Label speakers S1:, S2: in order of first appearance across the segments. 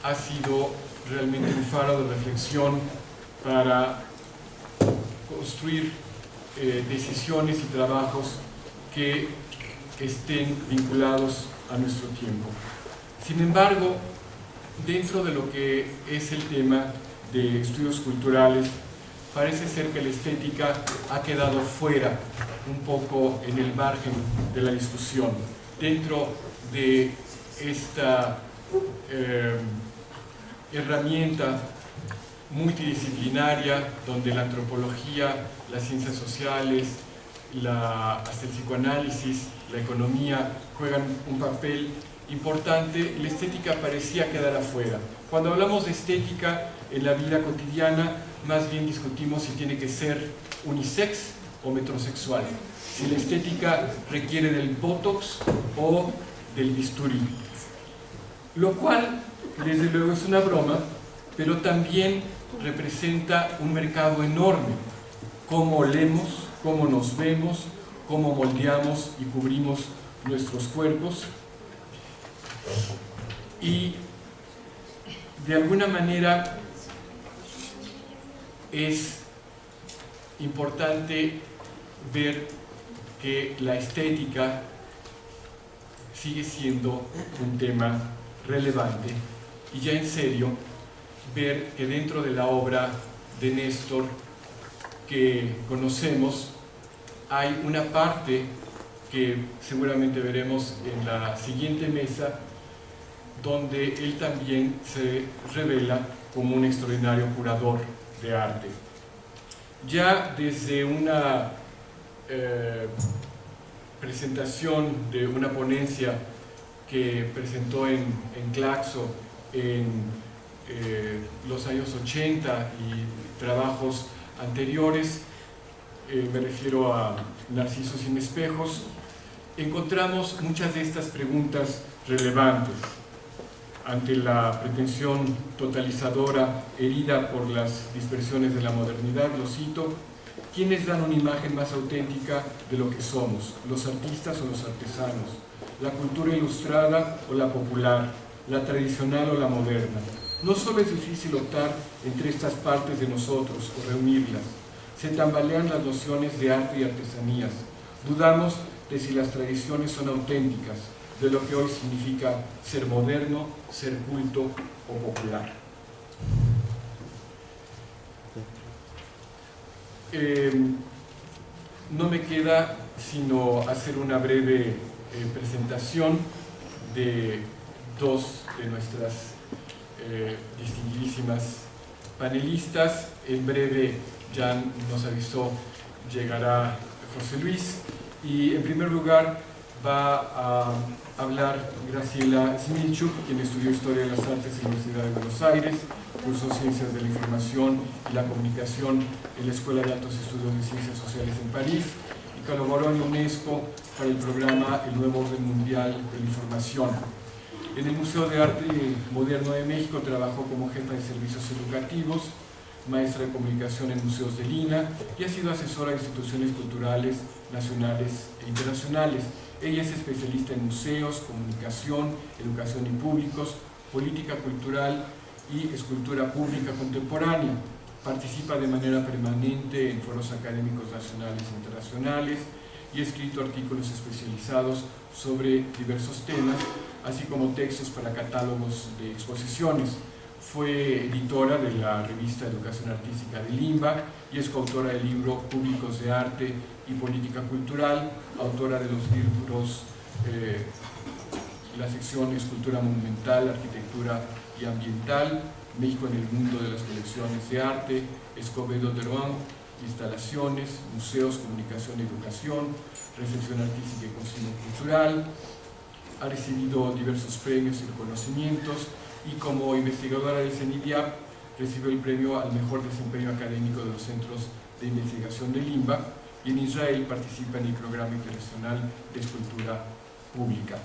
S1: ha sido realmente un faro de reflexión para construir decisiones y trabajos que estén vinculados a nuestro tiempo. Sin embargo, dentro de lo que es el tema de estudios culturales, parece ser que la estética ha quedado fuera, un poco en el margen de la discusión, dentro de esta herramienta multidisciplinaria donde la antropología, las ciencias sociales, hasta el psicoanálisis, la economía juegan un papel importante. La estética parecía quedar afuera. Cuando hablamos de estética en la vida cotidiana, más bien discutimos si tiene que ser unisex o metrosexual, si la estética requiere del botox o del bisturí, lo cual desde luego es una broma, pero también representa un mercado enorme. Cómo olemos, cómo nos vemos, cómo moldeamos y cubrimos nuestros cuerpos. Y de alguna manera es importante ver que la estética sigue siendo un tema relevante, y ya en serio ver que dentro de la obra de Néstor que conocemos hay una parte que seguramente veremos en la siguiente mesa, donde él también se revela como un extraordinario curador de arte. Ya desde una presentación de una ponencia que presentó en Claxo en los años 80 y trabajos anteriores, me refiero a Narciso sin espejos, encontramos muchas de estas preguntas relevantes. Ante la pretensión totalizadora herida por las dispersiones de la modernidad, lo cito: ¿quiénes dan una imagen más auténtica de lo que somos? ¿Los artistas o los artesanos? ¿La cultura ilustrada o la popular? ¿La tradicional o la moderna? No solo es difícil optar entre estas partes de nosotros o reunirlas, se tambalean las nociones de arte y artesanías. Dudamos de si las tradiciones son auténticas, de lo que hoy significa ser moderno, ser culto o popular. No me queda sino hacer una breve presentación de dos de nuestras distinguidísimas panelistas. En breve, ya nos avisó, llegará José Luis, y en primer lugar va a hablar Graciela Smilchuk, quien estudió Historia de las Artes en la Universidad de Buenos Aires, cursó Ciencias de la Información y la Comunicación en la Escuela de Altos Estudios de Ciencias Sociales en París, y colaboró en UNESCO para el programa El Nuevo Orden Mundial de la Información. En el Museo de Arte Moderno de México trabajó como jefa de servicios educativos, maestra de comunicación en museos de Lina, y ha sido asesora de instituciones culturales nacionales e internacionales. Ella es especialista en museos, comunicación, educación y públicos, política cultural y escultura pública contemporánea. Participa de manera permanente en foros académicos nacionales e internacionales y ha escrito artículos especializados sobre diversos temas, así como textos para catálogos de exposiciones. Fue editora de la revista Educación Artística de Limba y es coautora del libro Públicos de Arte y Política Cultural, autora de los libros las secciones Cultura Monumental, Arquitectura y Ambiental, México en el Mundo de las Colecciones de Arte, Escobedo de Rouen, Instalaciones, Museos, Comunicación y Educación, Recepción Artística y Consumo Cultural. Ha recibido diversos premios y reconocimientos, y como investigadora del CENIDIAP recibió el premio al mejor desempeño académico de los centros de investigación de Limba, y en Israel participa en el programa internacional de escultura pública.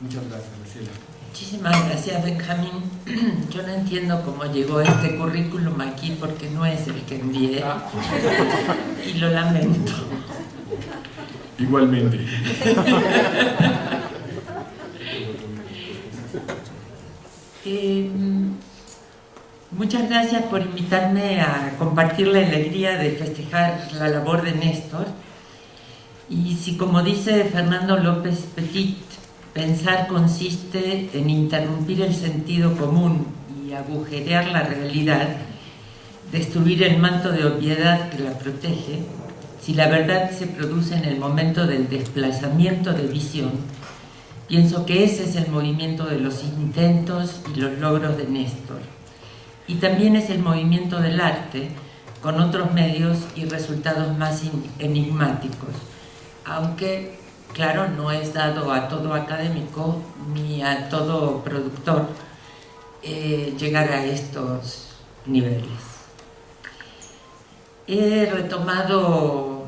S1: Muchas gracias, Graciela.
S2: Muchísimas gracias, Benjamín. Yo no entiendo cómo llegó este currículum aquí, porque no es el que envié, y lo lamento. Muchas gracias por invitarme a compartir la alegría de festejar la labor de Néstor. Y si, como dice Fernando López Petit, pensar consiste en interrumpir el sentido común y agujerear la realidad, destruir el manto de obviedad que la protege, si la verdad se produce en el momento del desplazamiento de visión, pienso que ese es el movimiento de los intentos y los logros de Néstor. Y también es el movimiento del arte, con otros medios y resultados más enigmáticos, aunque, claro, no es dado a todo académico ni a todo productor llegar a estos niveles. He retomado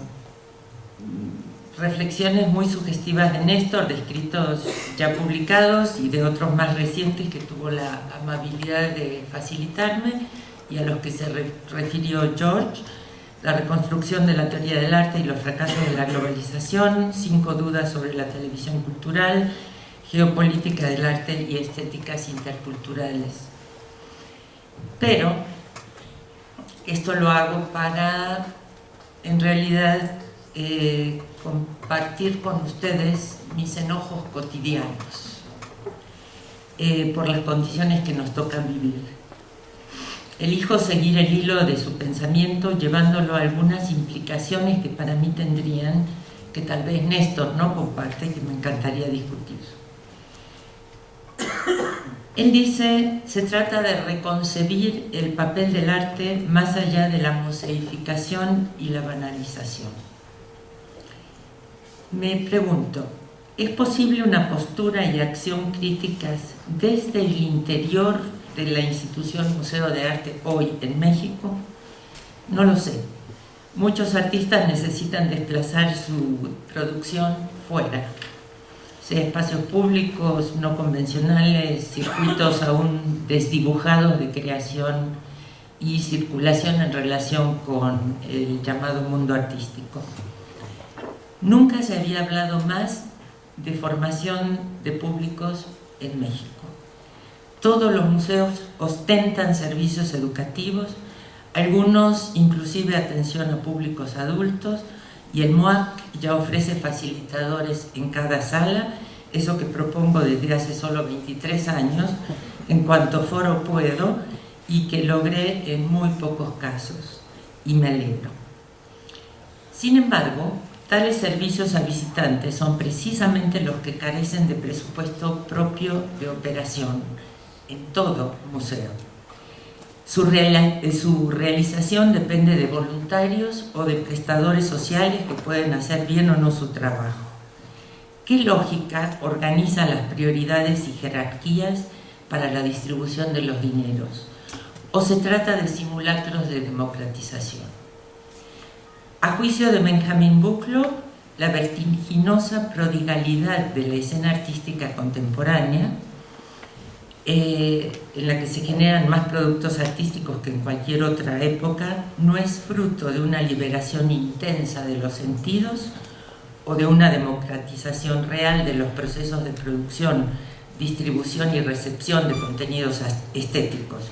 S2: reflexiones muy sugestivas de Néstor, de escritos ya publicados y de otros más recientes que tuvo la amabilidad de facilitarme y a los que se refirió George: La reconstrucción de la teoría del arte y los fracasos de la globalización, 5 dudas sobre la televisión cultural, geopolítica del arte y estéticas interculturales. Pero esto lo hago para, en realidad, compartir con ustedes mis enojos cotidianos por las condiciones que nos tocan vivir. Elijo seguir el hilo de su pensamiento llevándolo a algunas implicaciones que para mí tendrían, que tal vez Néstor no comparte y que me encantaría discutir. Él dice: se trata de reconcebir el papel del arte más allá de la museificación y la banalización. Me pregunto, ¿es posible una postura y acción críticas desde el interior de la institución Museo de Arte hoy en México? No lo sé. Muchos artistas necesitan desplazar su producción fuera, sea espacios públicos, no convencionales, circuitos aún desdibujados de creación y circulación en relación con el llamado mundo artístico. Nunca se había hablado más de formación de públicos en México. Todos los museos ostentan servicios educativos, algunos inclusive atención a públicos adultos, y el MUAC ya ofrece facilitadores en cada sala, eso que propongo desde hace solo 23 años, en cuanto foro puedo, y que logré en muy pocos casos, y me alegro. Sin embargo, tales servicios a visitantes son precisamente los que carecen de presupuesto propio de operación en todo museo. Su realización depende de voluntarios o de prestadores sociales que pueden hacer bien o no su trabajo. ¿Qué lógica organiza las prioridades y jerarquías para la distribución de los dineros? ¿O se trata de simulacros de democratización? A juicio de Benjamin Buchloh, la vertiginosa prodigalidad de la escena artística contemporánea, en la que se generan más productos artísticos que en cualquier otra época, no es fruto de una liberación intensa de los sentidos o de una democratización real de los procesos de producción, distribución y recepción de contenidos estéticos.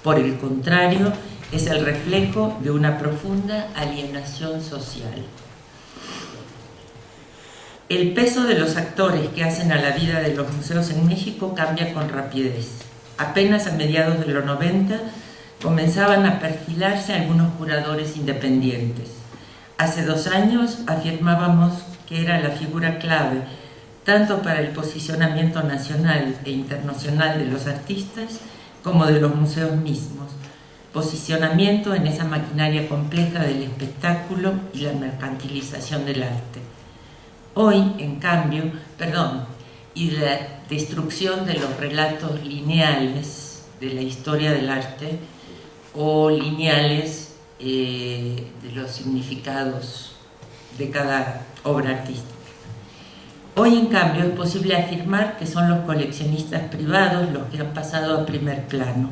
S2: Por el contrario, es el reflejo de una profunda alienación social. El peso de los actores que hacen a la vida de los museos en México cambia con rapidez. Apenas a mediados de los 90 comenzaban a perfilarse algunos curadores independientes. Hace 2 años afirmábamos que era la figura clave tanto para el posicionamiento nacional e internacional de los artistas como de los museos mismos. Posicionamiento en esa maquinaria compleja del espectáculo y la mercantilización del arte. Hoy, en cambio, y la destrucción de los relatos lineales de la historia del arte o lineales de los significados de cada obra artística. Hoy, en cambio, es posible afirmar que son los coleccionistas privados los que han pasado a primer plano.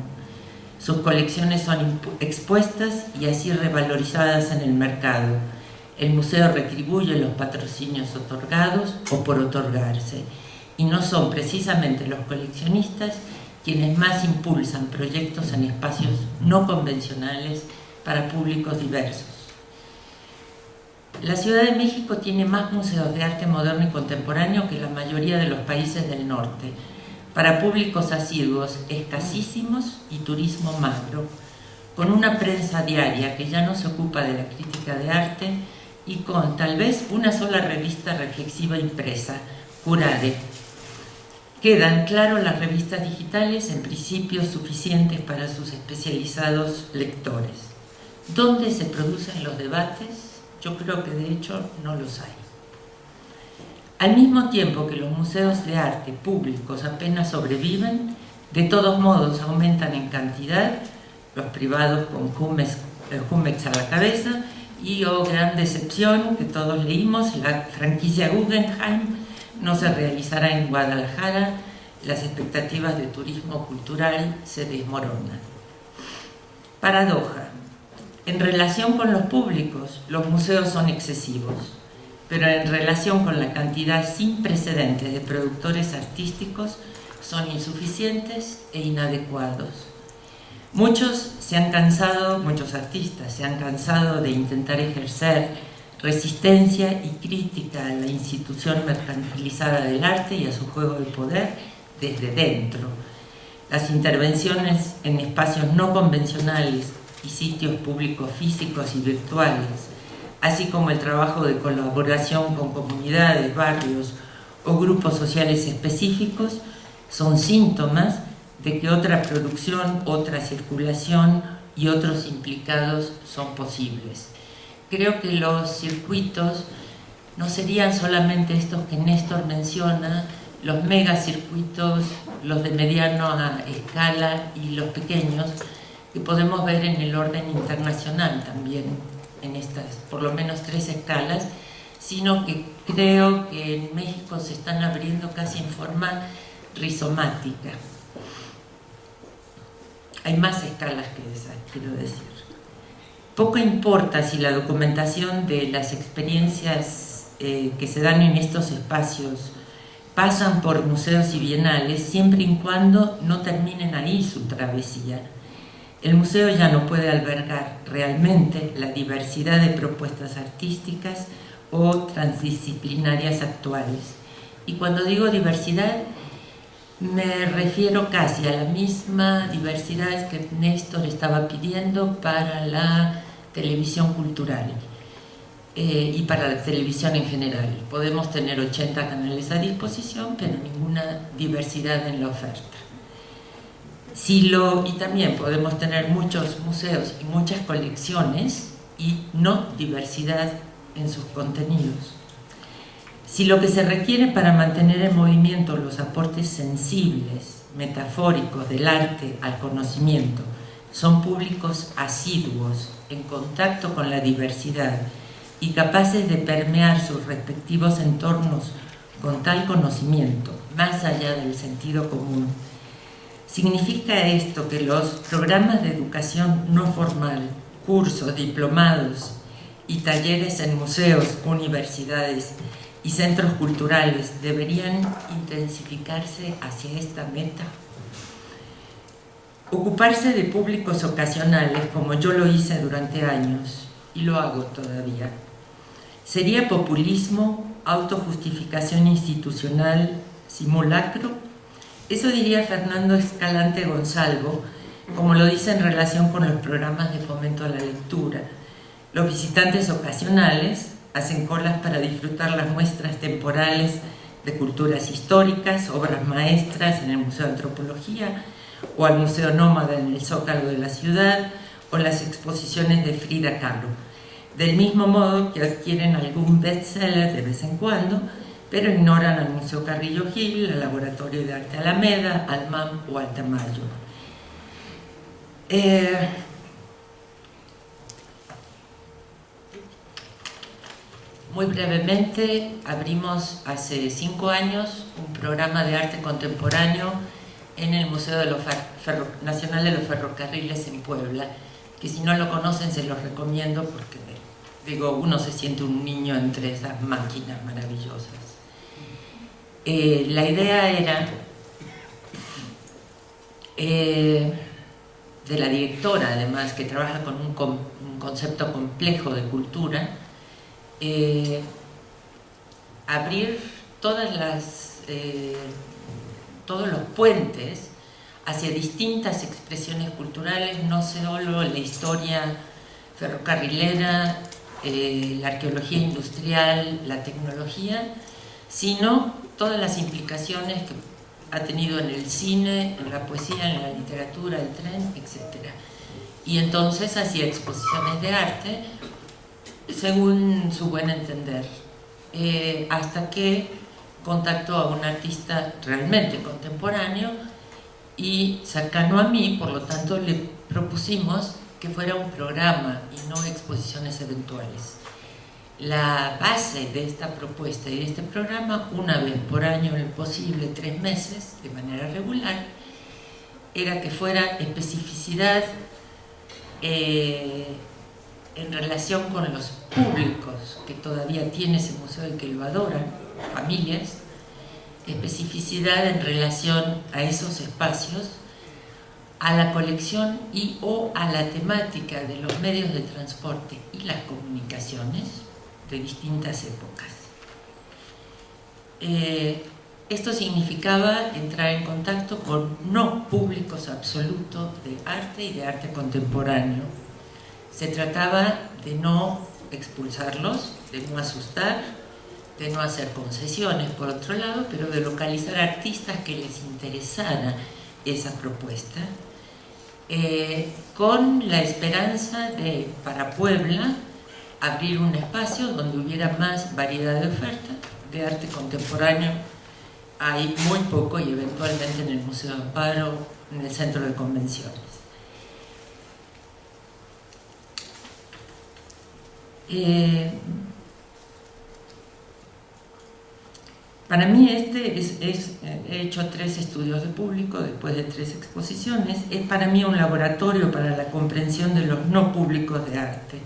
S2: Sus colecciones son expuestas y así revalorizadas en el mercado. El museo retribuye los patrocinios otorgados o por otorgarse, y no son precisamente los coleccionistas quienes más impulsan proyectos en espacios no convencionales para públicos diversos. La Ciudad de México tiene más museos de arte moderno y contemporáneo que la mayoría de los países del norte, para públicos asiduos escasísimos y turismo macro, con una prensa diaria que ya no se ocupa de la crítica de arte y con tal vez una sola revista reflexiva impresa, Curare. Quedan claro las revistas digitales, en principio suficientes para sus especializados lectores. ¿Dónde se producen los debates? Yo creo que de hecho no los hay. Al mismo tiempo que los museos de arte públicos apenas sobreviven, de todos modos aumentan en cantidad, los privados con Jumex a la cabeza, y gran decepción que todos leímos, la franquicia Guggenheim no se realizará en Guadalajara, las expectativas de turismo cultural se desmoronan. Paradoja. En relación con los públicos, los museos son excesivos, pero en relación con la cantidad sin precedentes de productores artísticos, son insuficientes e inadecuados. Muchos artistas se han cansado de intentar ejercer resistencia y crítica a la institución mercantilizada del arte y a su juego de poder desde dentro. Las intervenciones en espacios no convencionales y sitios públicos físicos y virtuales, así como el trabajo de colaboración con comunidades, barrios o grupos sociales específicos, son síntomas de que otra producción, otra circulación y otros implicados son posibles. Creo que los circuitos no serían solamente estos que Néstor menciona, los megacircuitos, los de mediana escala y los pequeños, que podemos ver en el orden internacional también, en estas por lo menos 3 escalas, sino que creo que en México se están abriendo casi en forma rizomática. Hay más escalas que esas, quiero decir. Poco importa si la documentación de las experiencias que se dan en estos espacios pasan por museos y bienales, siempre y cuando no terminen ahí su travesía. El museo ya no puede albergar realmente la diversidad de propuestas artísticas o transdisciplinarias actuales. Y cuando digo diversidad, me refiero casi a la misma diversidad que Néstor estaba pidiendo para la televisión cultural y para la televisión en general. Podemos tener 80 canales a disposición, pero ninguna diversidad en la oferta. Y también podemos tener muchos museos y muchas colecciones y no diversidad en sus contenidos. Si lo que se requiere para mantener en movimiento los aportes sensibles, metafóricos del arte al conocimiento son públicos asiduos, en contacto con la diversidad y capaces de permear sus respectivos entornos con tal conocimiento, más allá del sentido común, significa esto que los programas de educación no formal, cursos, diplomados y talleres en museos, universidades y centros culturales deberían intensificarse hacia esta meta. Ocuparse de públicos ocasionales, como yo lo hice durante años, y lo hago todavía, sería populismo, autojustificación institucional, simulacro. Eso diría Fernando Escalante Gonzalvo, como lo dice en relación con los programas de fomento a la lectura. Los visitantes ocasionales hacen colas para disfrutar las muestras temporales de culturas históricas, obras maestras en el Museo de Antropología o al Museo Nómada en el Zócalo de la ciudad o las exposiciones de Frida Kahlo. Del mismo modo que adquieren algún bestseller de vez en cuando, pero ignoran al Museo Carrillo Gil, al Laboratorio de Arte Alameda, al MAM o al Tamayo. Muy brevemente, abrimos hace 5 años un programa de arte contemporáneo en el Museo Nacional de los Ferrocarriles en Puebla, que si no lo conocen se los recomiendo porque, uno se siente un niño entre esas máquinas maravillosas. La idea era de la directora, además, que trabaja con un concepto complejo de cultura, abrir todos los puentes hacia distintas expresiones culturales, no solo la historia ferrocarrilera, la arqueología industrial, la tecnología, sino todas las implicaciones que ha tenido en el cine, en la poesía, en la literatura, el tren, etc. Y entonces hacía exposiciones de arte según su buen entender, hasta que contactó a un artista realmente contemporáneo y cercano a mí, por lo tanto le propusimos que fuera un programa y no exposiciones eventuales. La base de esta propuesta y de este programa, una vez por año en lo posible, 3 meses, de manera regular, era que fuera especificidad en relación con los públicos que todavía tiene ese museo y que lo adoran, familias, especificidad en relación a esos espacios, a la colección y o a la temática de los medios de transporte y las comunicaciones de distintas épocas. Esto significaba entrar en contacto con no públicos absolutos de arte y de arte contemporáneo. Se trataba de no expulsarlos, de no asustar, de no hacer concesiones por otro lado, pero de localizar artistas que les interesara esa propuesta, con la esperanza de, para Puebla, abrir un espacio donde hubiera más variedad de oferta. De arte contemporáneo hay muy poco, y eventualmente en el Museo de Amparo, en el Centro de Convenciones. Para mí he hecho 3 estudios de público después de 3 exposiciones. Es para mí un laboratorio para la comprensión de los no públicos de arte.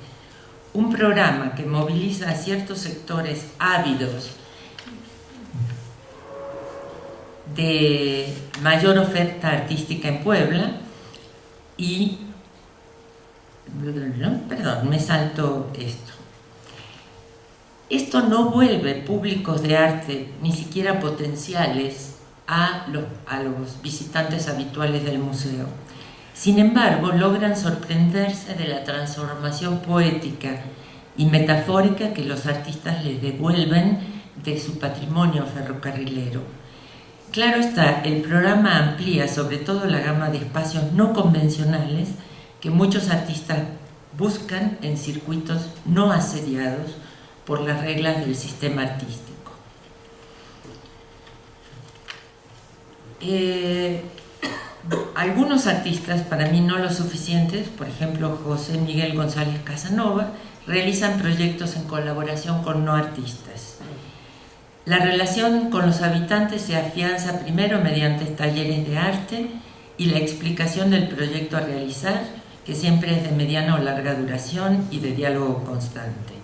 S2: Un programa que moviliza a ciertos sectores ávidos de mayor oferta artística en Puebla y... Perdón, me salto esto. Esto no vuelve públicos de arte, ni siquiera potenciales, a los visitantes habituales del museo. Sin embargo, logran sorprenderse de la transformación poética y metafórica que los artistas les devuelven de su patrimonio ferrocarrilero. Claro está, el programa amplía sobre todo la gama de espacios no convencionales que muchos artistas buscan en circuitos no asediados por las reglas del sistema artístico. Algunos artistas, para mí no los suficientes, por ejemplo José Miguel González Casanova, realizan proyectos en colaboración con no artistas. La relación con los habitantes se afianza primero mediante talleres de arte y la explicación del proyecto a realizar, que siempre es de mediana o larga duración y de diálogo constante.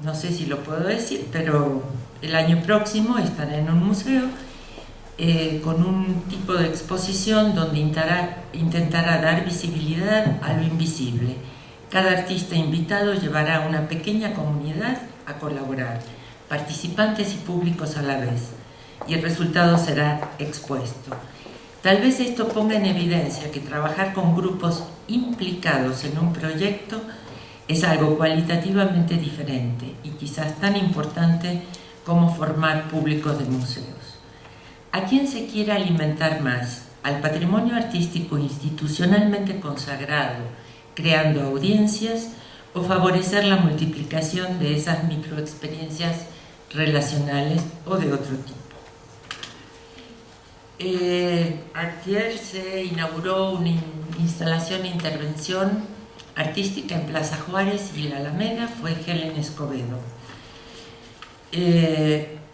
S2: No sé si lo puedo decir, pero el año próximo estaré en un museo con un tipo de exposición donde intentará dar visibilidad a lo invisible. Cada artista invitado llevará a una pequeña comunidad a colaborar, participantes y públicos a la vez, y el resultado será expuesto. Tal vez esto ponga en evidencia que trabajar con grupos implicados en un proyecto es algo cualitativamente diferente y quizás tan importante como formar públicos de museos. ¿A quién se quiere alimentar más? ¿Al patrimonio artístico institucionalmente consagrado, creando audiencias, o favorecer la multiplicación de esas microexperiencias relacionales o de otro tipo? Ayer se inauguró una instalación e intervención artística en Plaza Juárez y la Alameda, fue Helen Escobedo.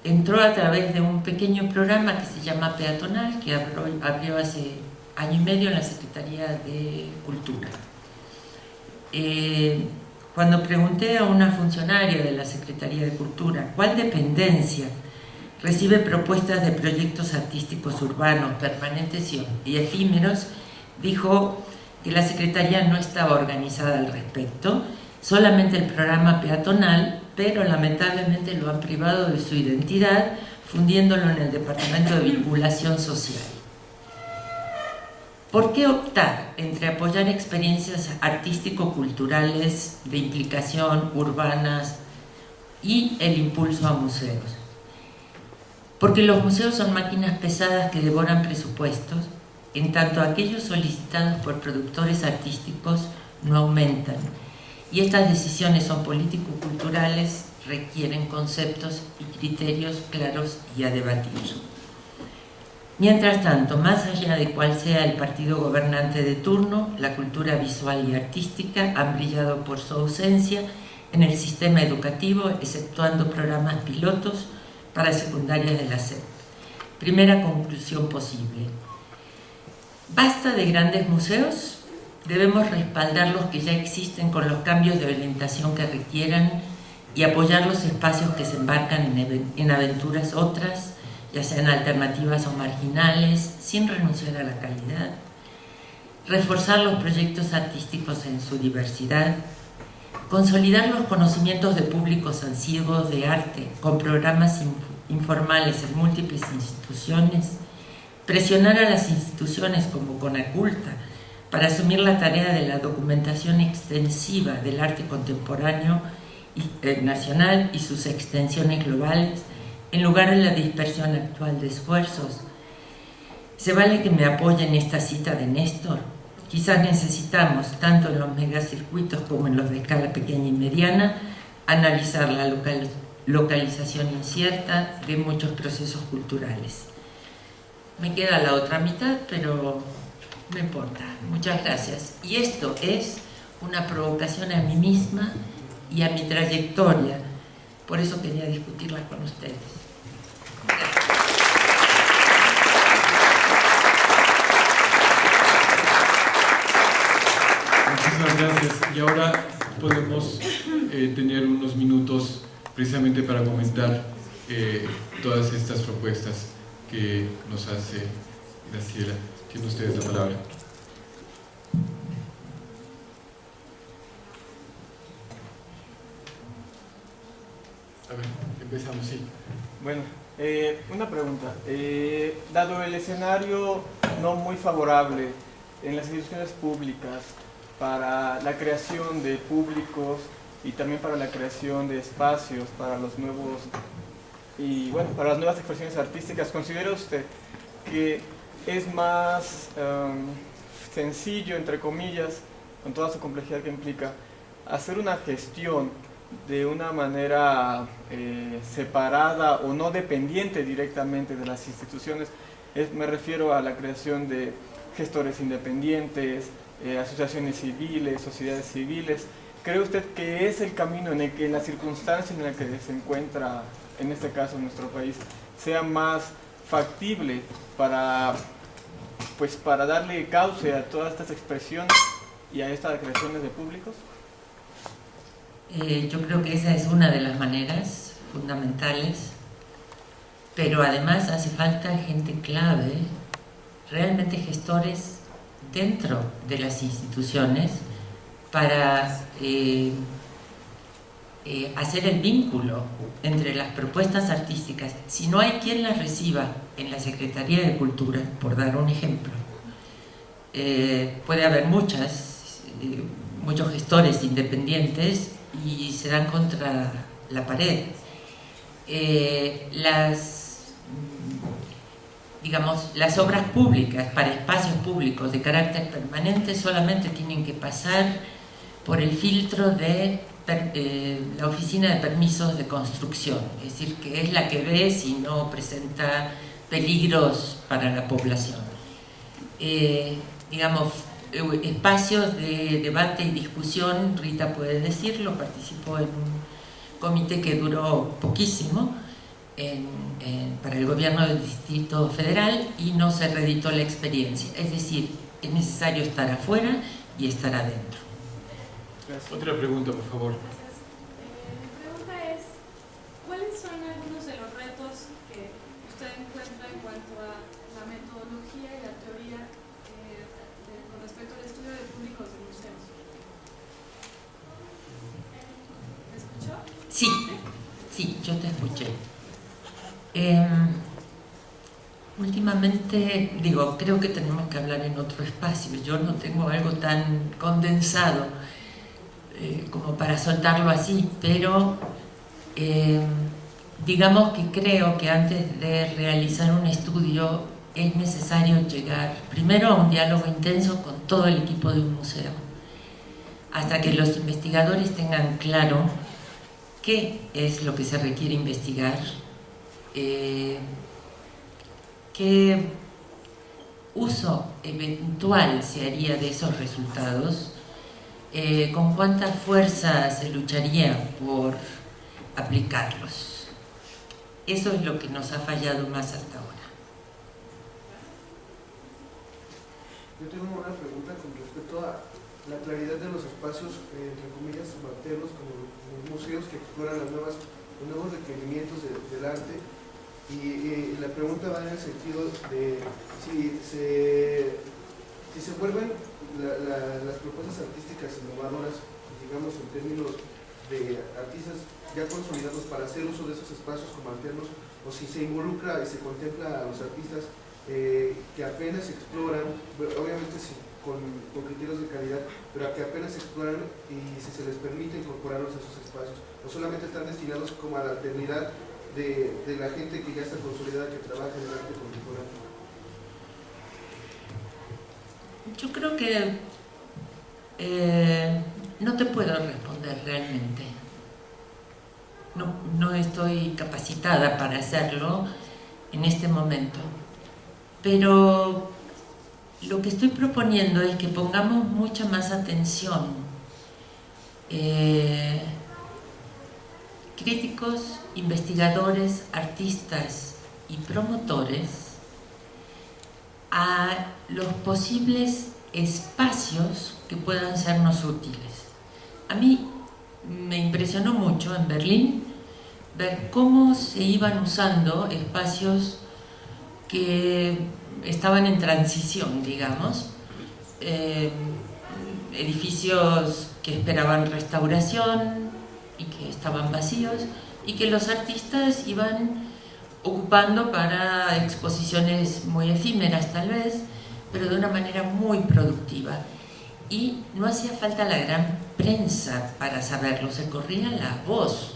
S2: Entró a través de un pequeño programa que se llama Peatonal, que abrió hace año y medio en la Secretaría de Cultura. Cuando pregunté a una funcionaria de la Secretaría de Cultura cuál dependencia recibe propuestas de proyectos artísticos urbanos, permanentes y efímeros, dijo que la Secretaría no estaba organizada al respecto, solamente el programa peatonal, pero lamentablemente lo han privado de su identidad, fundiéndolo en el Departamento de Vinculación Social. ¿Por qué optar entre apoyar experiencias artístico-culturales de implicación urbanas y el impulso a museos? Porque los museos son máquinas pesadas que devoran presupuestos, en tanto aquellos solicitados por productores artísticos no aumentan, y estas decisiones son político-culturales, requieren conceptos y criterios claros y a debatir. Mientras tanto, más allá de cuál sea el partido gobernante de turno, la cultura visual y artística han brillado por su ausencia en el sistema educativo, exceptuando programas pilotos para secundarias de la SEP. Primera conclusión posible. ¿Basta de grandes museos? Debemos respaldar los que ya existen con los cambios de orientación que requieran y apoyar los espacios que se embarcan en aventuras otras, ya sean alternativas o marginales, sin renunciar a la calidad. Reforzar los proyectos artísticos en su diversidad. Consolidar los conocimientos de públicos ansivos de arte con programas informales en múltiples instituciones. Presionar a las instituciones como Conaculta para asumir la tarea de la documentación extensiva del arte contemporáneo nacional y sus extensiones globales, en lugar de la dispersión actual de esfuerzos. Se vale que me apoyen esta cita de Néstor. Quizás necesitamos, tanto en los megacircuitos como en los de escala pequeña y mediana, analizar la localización incierta de muchos procesos culturales. Me queda la otra mitad, pero no importa. Muchas gracias. Y esto es una provocación a mí misma y a mi trayectoria. Por eso quería discutirla con ustedes.
S1: Muchísimas gracias. Y ahora podemos tener unos minutos precisamente para comentar todas estas propuestas que nos hace Graciela. Tienen ustedes la palabra. A ver, empezamos, sí.
S3: Bueno, una pregunta. Dado el escenario no muy favorable en las instituciones públicas para la creación de públicos y también para la creación de espacios para los nuevos y bueno, para las nuevas expresiones artísticas, ¿considera usted que es más sencillo, entre comillas, con toda su complejidad que implica, hacer una gestión de una manera separada o no dependiente directamente de las instituciones? Me refiero a la creación de gestores independientes, asociaciones civiles, sociedades civiles. ¿Cree usted que es el camino en el que, en la circunstancia en la que se encuentra, en este caso nuestro país, sea más factible para darle cauce a todas estas expresiones y a estas creaciones de públicos?
S2: Yo creo que esa es una de las maneras fundamentales, pero además hace falta gente clave, realmente gestores dentro de las instituciones para hacer el vínculo entre las propuestas artísticas. Si no hay quien las reciba en la Secretaría de Cultura, por dar un ejemplo, puede haber muchos gestores independientes y se dan contra la pared. Las obras públicas para espacios públicos de carácter permanente solamente tienen que pasar por el filtro de la Oficina de Permisos de Construcción, es decir, que es la que ve si no presenta peligros para la población. Espacios de debate y discusión, Rita puede decirlo, participó en un comité que duró poquísimo para el gobierno del Distrito Federal y no se reeditó la experiencia. Es decir, es necesario estar afuera y estar adentro.
S1: Gracias. Otra pregunta, por favor.
S4: Mi pregunta es, ¿cuáles son algunos de los retos que
S2: yo te escuché. Últimamente, digo, creo que tenemos que hablar en otro espacio. Yo no tengo algo tan condensado como para soltarlo así, pero digamos que creo que antes de realizar un estudio es necesario llegar primero a un diálogo intenso con todo el equipo de un museo, hasta que los investigadores tengan claro qué es lo que se requiere investigar, qué uso eventual se haría de esos resultados, con cuánta fuerza se lucharía por aplicarlos. Eso es lo que nos ha fallado más hasta ahora.
S4: Yo tengo una pregunta con respecto a la claridad de los espacios, entre comillas, subalternos, como los museos que exploran los nuevos requerimientos del arte. Y la pregunta va en el sentido de si se vuelven las propuestas artísticas innovadoras, digamos en términos de artistas ya consolidados para hacer uso de esos espacios como alternos, o si se involucra y se contempla a los artistas que apenas exploran, obviamente sí, con criterios de calidad, pero que apenas exploran y si se les permite incorporarlos a esos espacios, o solamente están destinados como a la eternidad de la gente que ya está consolidada, que trabaja en el arte contemporáneo.
S2: Yo creo que no te puedo responder realmente. No estoy capacitada para hacerlo en este momento. Pero lo que estoy proponiendo es que pongamos mucha más atención. Críticos, investigadores, artistas y promotores a los posibles espacios que puedan sernos útiles. A mí me impresionó mucho en Berlín ver cómo se iban usando espacios que estaban en transición, digamos, edificios que esperaban restauración y que estaban vacíos y que los artistas iban ocupando para exposiciones muy efímeras tal vez, pero de una manera muy productiva. Y no hacía falta la gran prensa para saberlo, se corría la voz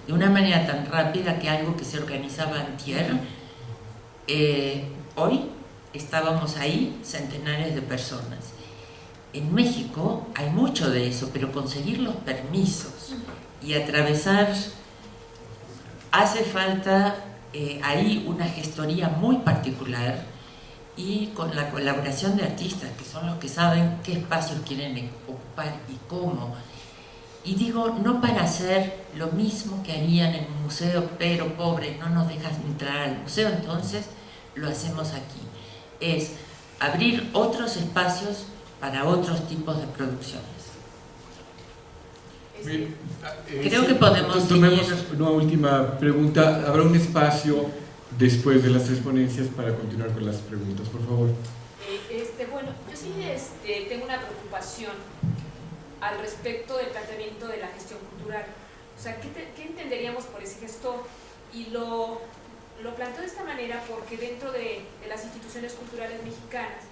S2: de una manera tan rápida que algo que se organizaba antier, hoy estábamos ahí centenares de personas. En México hay mucho de eso, pero conseguir los permisos y atravesar, hace falta ahí una gestoría muy particular y con la colaboración de artistas, que son los que saben qué espacios quieren ocupar y cómo. Y digo, no para hacer lo mismo que harían en un museo, pero pobre, no nos dejan entrar al museo, entonces lo hacemos aquí. Es abrir otros espacios para otros tipos de producciones.
S1: Bien,
S2: Creo que podemos
S1: tomemos
S2: seguir.
S1: una última pregunta. Habrá un espacio después de las tres ponencias para continuar con las preguntas, por favor.
S5: Bueno, yo sí tengo una preocupación al respecto del planteamiento de la gestión cultural. O sea, ¿qué entenderíamos por ese gestor? Y lo planteo de esta manera porque dentro de las instituciones culturales mexicanas,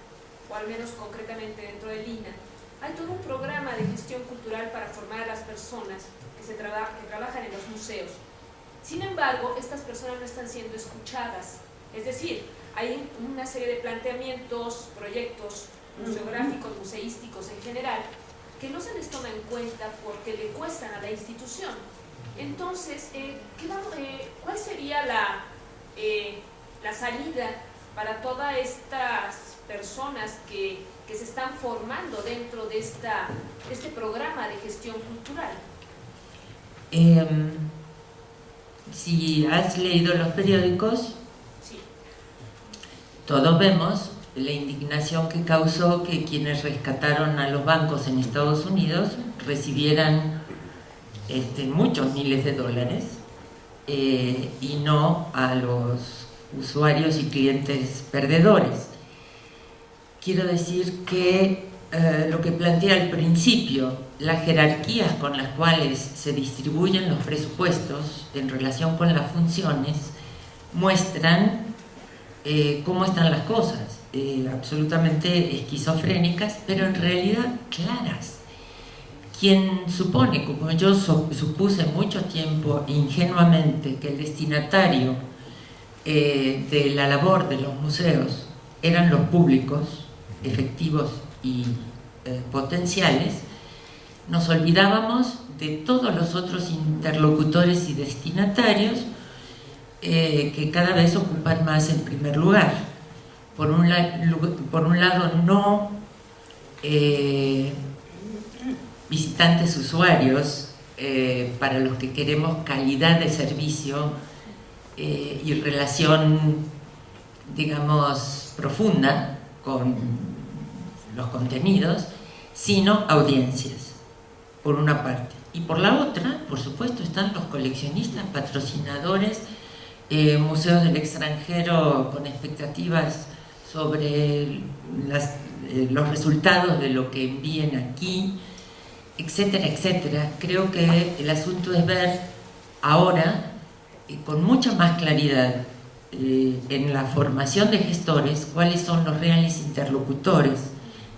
S5: o al menos concretamente dentro del INA, hay todo un programa de gestión cultural para formar a las personas que trabajan en los museos. Sin embargo, estas personas no están siendo escuchadas. Es decir, hay una serie de planteamientos, proyectos museográficos, museísticos en general, que no se les toma en cuenta porque le cuestan a la institución. Entonces, ¿cuál sería la salida para todas estas personas que se están formando dentro de este programa de gestión cultural?
S2: Si has leído los periódicos,
S5: Sí.
S2: todos vemos la indignación que causó que quienes rescataron a los bancos en Estados Unidos recibieran muchos miles de dólares y no a los usuarios y clientes perdedores. Quiero decir que lo que planteé al principio, las jerarquías con las cuales se distribuyen los presupuestos en relación con las funciones muestran cómo están las cosas, absolutamente esquizofrénicas, pero en realidad claras. Quien supone, como yo supuse mucho tiempo ingenuamente, que el destinatario de la labor de los museos eran los públicos, efectivos y potenciales, nos olvidábamos de todos los otros interlocutores y destinatarios que cada vez ocupan más el primer lugar. Por un lado, no visitantes usuarios para los que queremos calidad de servicio y relación, digamos, profunda con los contenidos, sino audiencias, por una parte. Y por la otra, por supuesto, están los coleccionistas, patrocinadores, museos del extranjero con expectativas sobre los resultados de lo que envíen aquí, etcétera, etcétera. Creo que el asunto es ver ahora con mucha más claridad en la formación de gestores cuáles son los reales interlocutores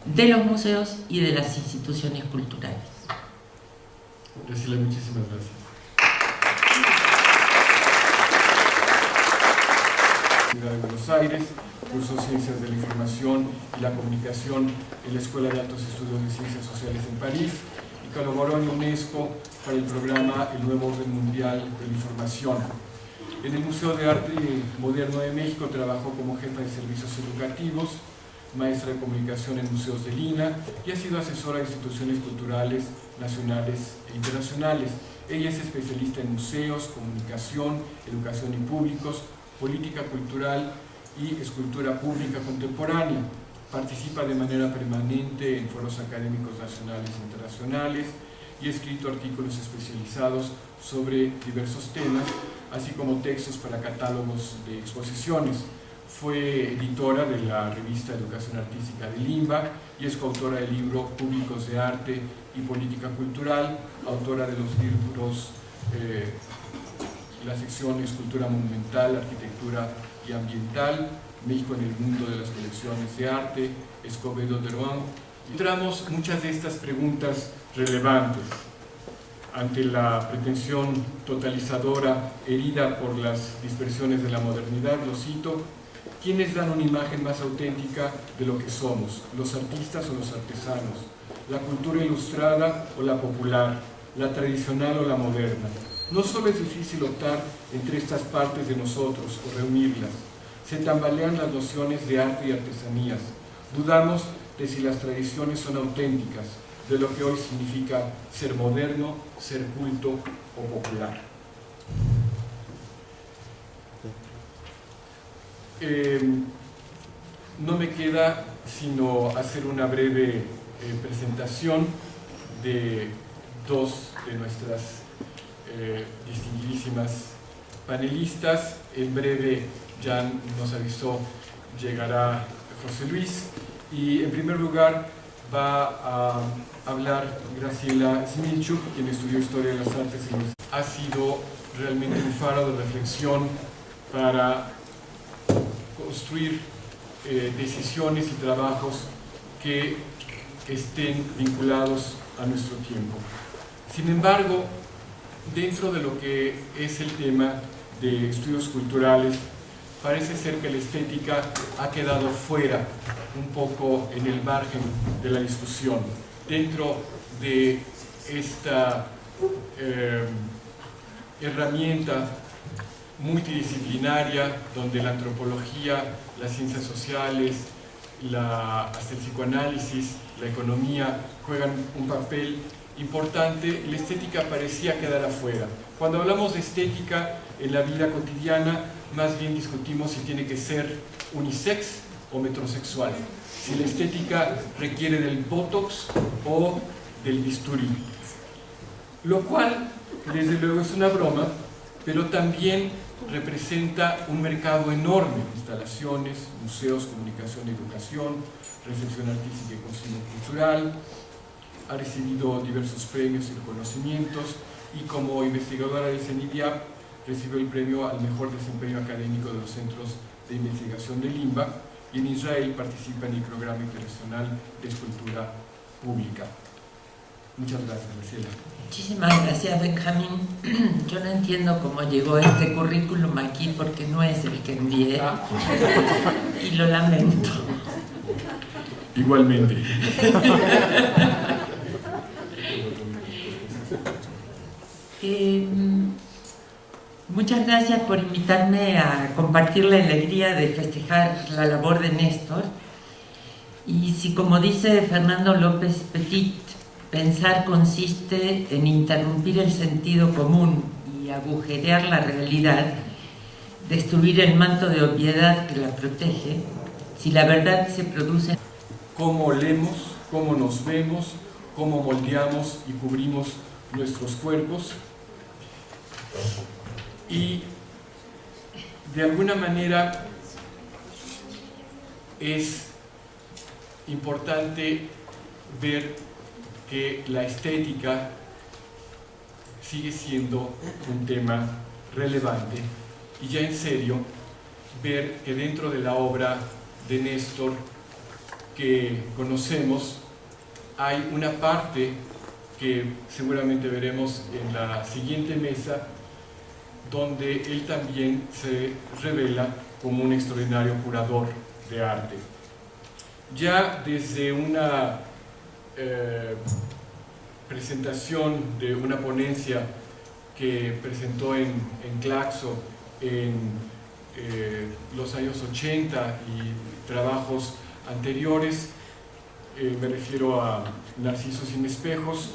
S2: de los museos y de las instituciones culturales.
S1: Graciela, muchísimas gracias. Ciudad de Buenos Aires, cursó Ciencias de la Información y la Comunicación en la Escuela de Altos Estudios de Ciencias Sociales en París y colaboró en UNESCO para el programa El Nuevo Orden Mundial de la Información. En el Museo de Arte Moderno de México trabajó como jefa de servicios educativos, maestra de comunicación en museos de Lina y ha sido asesora de instituciones culturales nacionales e internacionales. Ella es especialista en museos, comunicación, educación y públicos, política cultural y escultura pública contemporánea. Participa de manera permanente en foros académicos nacionales e internacionales y ha escrito artículos especializados sobre diversos temas, así como textos para catálogos de exposiciones. Fue editora de la revista Educación Artística de Limba y es coautora del libro Públicos de Arte y Política Cultural, autora de los libros las secciones Cultura Monumental, Arquitectura y Ambiental, México en el Mundo de las Colecciones de Arte, Escobedo de Rouen. Encontramos muchas de estas preguntas relevantes ante la pretensión totalizadora herida por las dispersiones de la modernidad. Lo cito: ¿quiénes dan una imagen más auténtica de lo que somos? ¿Los artistas o los artesanos? ¿La cultura ilustrada o la popular? ¿La tradicional o la moderna? No solo es difícil optar entre estas partes de nosotros o reunirlas, se tambalean las nociones de arte y artesanías. Dudamos de si las tradiciones son auténticas, de lo que hoy significa ser moderno, ser culto o popular. No me queda sino hacer una breve presentación de dos de nuestras distinguidísimas panelistas. En breve, ya nos avisó, llegará José Luis, y en primer lugar va a hablar Graciela Smilchuk, quien estudió Historia de las Artes y ha sido realmente un faro de reflexión para construir decisiones y trabajos que estén vinculados a nuestro tiempo. Sin embargo, dentro de lo que es el tema de estudios culturales, parece ser que la estética ha quedado fuera, un poco en el margen de la discusión, dentro de esta herramienta multidisciplinaria donde la antropología, las ciencias sociales, hasta el psicoanálisis, la economía juegan un papel importante. La estética parecía quedar afuera. Cuando hablamos de estética en la vida cotidiana, más bien discutimos si tiene que ser unisex o metrosexual, si la estética requiere del botox o del bisturí, lo cual desde luego es una broma, pero también representa un mercado enorme: instalaciones, museos, comunicación, educación, recepción artística y consumo cultural. Ha recibido diversos premios y reconocimientos, y como investigadora del CENIDIAP recibió el premio al mejor desempeño académico de los centros de investigación de Limba, y en Israel participa en el programa internacional de escultura pública. Muchas gracias, Graciela.
S2: Muchísimas gracias, Benjamín. Yo no entiendo cómo llegó este currículum aquí porque no es el que envié y lo lamento.
S1: Igualmente.
S2: Muchas gracias por invitarme a compartir la alegría de festejar la labor de Néstor. Y si, como dice Fernando López Petit, pensar consiste en interrumpir el sentido común y agujerear la realidad, destruir el manto de obviedad que la protege, si la verdad se produce.
S1: Cómo olemos, cómo nos vemos, cómo moldeamos y cubrimos nuestros cuerpos. Y de alguna manera es importante ver que la estética sigue siendo un tema relevante, y ya en serio ver que dentro de la obra de Néstor que conocemos hay una parte que seguramente veremos en la siguiente mesa, donde él también se revela como un extraordinario curador de arte. Ya desde una presentación de una ponencia que presentó en Claxo en los años 80 y trabajos anteriores, me refiero a Narciso sin espejos,